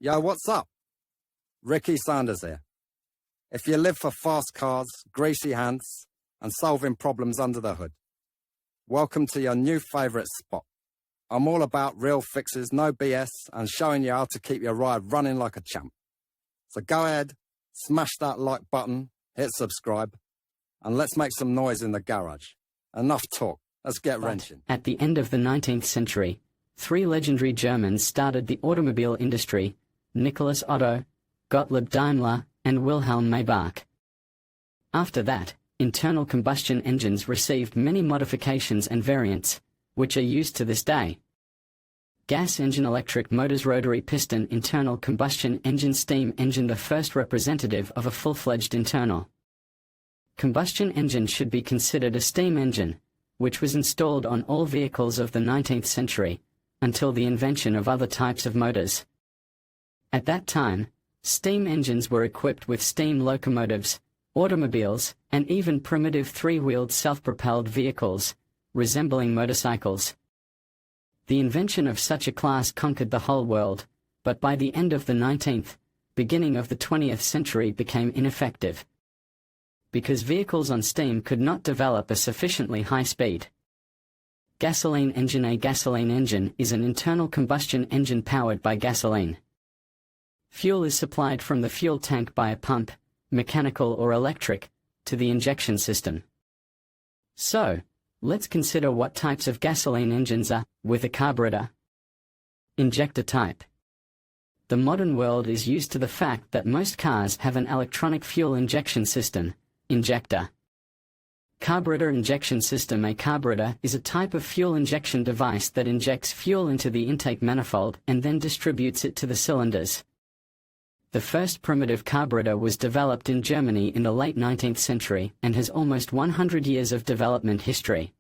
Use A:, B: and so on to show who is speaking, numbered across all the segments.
A: Yo, what's up? Ricky Sanders here. If you live for fast cars, greasy hands, and solving problems under the hood, welcome to your new favourite spot. I'm all about real fixes, no BS, and showing you how to keep your ride running like a champ. So go ahead, smash that like button, hit subscribe, and let's make some noise in the garage. Enough talk, let's get wrenching.
B: At the end of the 19th century, three legendary Germans started the automobile industry: Nicholas Otto, Gottlieb Daimler, and Wilhelm Maybach. After that, internal combustion engines received many modifications and variants, which are used to this day. Gas engine electric motors, rotary piston internal combustion engine, steam engine, the first representative of a full-fledged internal combustion engine should be considered a steam engine, which was installed on all vehicles of the 19th century, until the invention of other types of motors. At that time, steam engines were equipped with steam locomotives, automobiles, and even primitive three-wheeled self-propelled vehicles, resembling motorcycles. The invention of such a class conquered the whole world, but by the end of the 19th, beginning of the 20th century became ineffective, because vehicles on steam could not develop a sufficiently high speed. Gasoline engine. A gasoline engine is an internal combustion engine powered by gasoline. Fuel is supplied from the fuel tank by a pump, mechanical or electric, to the injection system. So, let's consider what types of gasoline engines are, with a carburetor. Injector type. The modern world is used to the fact that most cars have an electronic fuel injection system, injector. Carburetor injection system. A carburetor is a type of fuel injection device that injects fuel into the intake manifold and then distributes it to the cylinders. The first primitive carburetor was developed in Germany in the late 19th century and has almost 100 years of development history.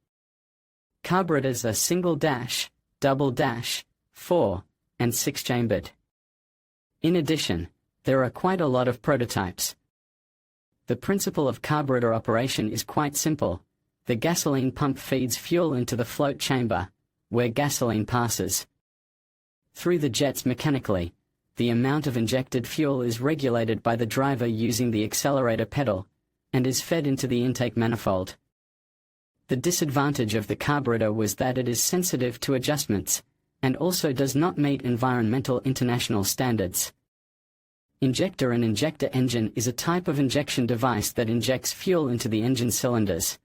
B: Carburetors are single dash, double dash, 4, and 6-chambered. In addition, there are quite a lot of prototypes. The principle of carburetor operation is quite simple. The gasoline pump feeds fuel into the float chamber, where gasoline passes through the jets mechanically. The amount of injected fuel is regulated by the driver using the accelerator pedal, and is fed into the intake manifold. The disadvantage of the carburetor was that it is sensitive to adjustments, and also does not meet environmental international standards. Injector. An injector engine is a type of injection device that injects fuel into the engine cylinders.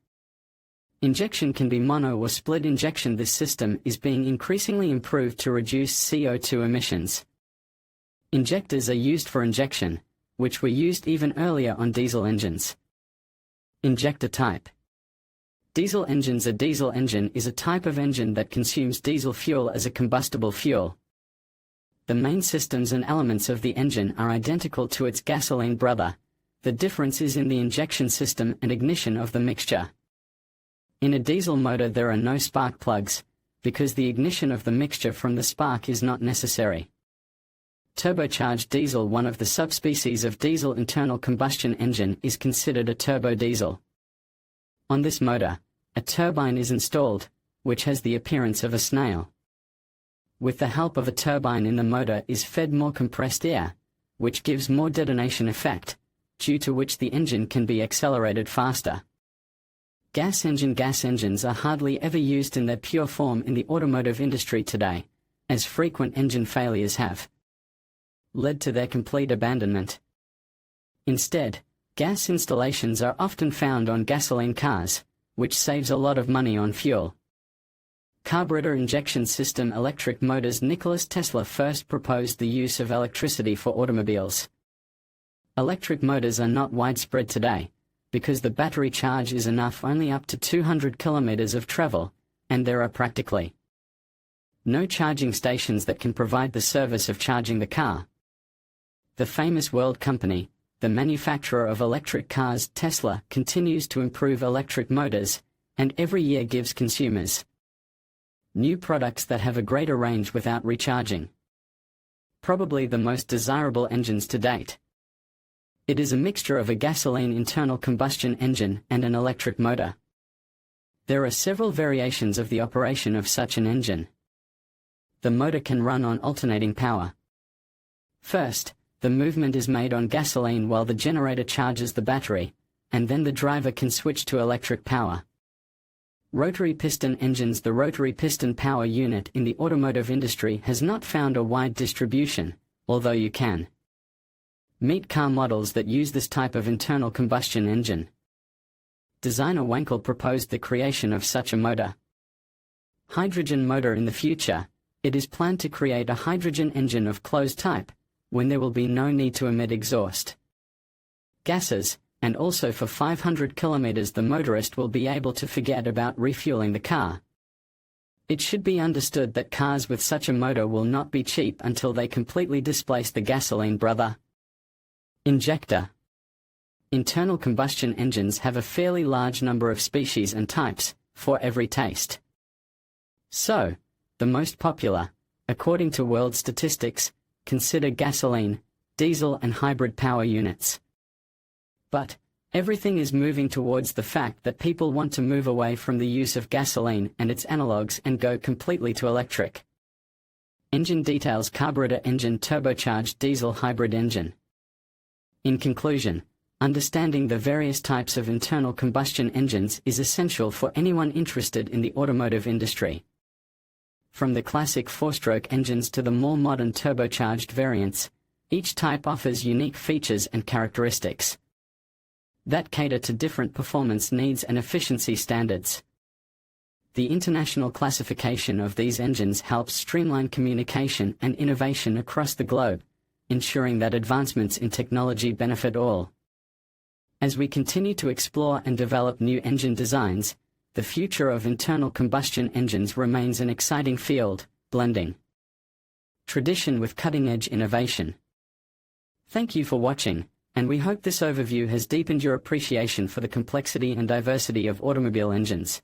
B: Injection can be mono or split injection. This system is being increasingly improved to reduce CO2 emissions. Injectors are used for injection, which were used even earlier on diesel engines. Injector type. Diesel engines. A diesel engine is a type of engine that consumes diesel fuel as a combustible fuel. The main systems and elements of the engine are identical to its gasoline brother. The difference is in the injection system and ignition of the mixture. In a diesel motor there are no spark plugs, because the ignition of the mixture from the spark is not necessary. Turbocharged diesel. One of the subspecies of diesel internal combustion engine is considered a turbo diesel. On this motor, a turbine is installed, which has the appearance of a snail. With the help of a turbine in the motor is fed more compressed air, which gives more detonation effect, due to which the engine can be accelerated faster. Gas engine. Gas engines are hardly ever used in their pure form in the automotive industry today, as frequent engine failures have led to their complete abandonment. Instead, gas installations are often found on gasoline cars, which saves a lot of money on fuel. Carburetor injection system. Electric motors. Nikola Tesla first proposed the use of electricity for automobiles. Electric motors are not widespread today, because the battery charge is enough only up to 200 kilometers of travel, and there are practically no charging stations that can provide the service of charging the car. The famous world company, the manufacturer of electric cars, Tesla, continues to improve electric motors, and every year gives consumers new products that have a greater range without recharging. Probably the most desirable engines to date. It is a mixture of a gasoline internal combustion engine and an electric motor. There are several variations of the operation of such an engine. The motor can run on alternating power. First, the movement is made on gasoline while the generator charges the battery, and then the driver can switch to electric power. Rotary piston engines. The rotary piston power unit in the automotive industry has not found a wide distribution, although you can meet car models that use this type of internal combustion engine. Designer Wankel proposed the creation of such a motor. Hydrogen motor. In the future, it is planned to create a hydrogen engine of closed type, when there will be no need to emit exhaust gases, and also for 500 kilometers the motorist will be able to forget about refueling the car. It should be understood that cars with such a motor will not be cheap until they completely displace the gasoline brother. Injector. Internal combustion engines have a fairly large number of species and types, for every taste. So, the most popular, according to world statistics, consider gasoline, diesel and hybrid power units. But, everything is moving towards the fact that people want to move away from the use of gasoline and its analogues and go completely to electric. Engine details. Carburetor engine, turbocharged diesel hybrid engine. In conclusion, understanding the various types of internal combustion engines is essential for anyone interested in the automotive industry. From the classic four-stroke engines to the more modern turbocharged variants, each type offers unique features and characteristics that cater to different performance needs and efficiency standards. The international classification of these engines helps streamline communication and innovation across the globe, ensuring that advancements in technology benefit all. As we continue to explore and develop new engine designs, the future of internal combustion engines remains an exciting field, blending tradition with cutting-edge innovation. Thank you for watching, and we hope this overview has deepened your appreciation for the complexity and diversity of automobile engines.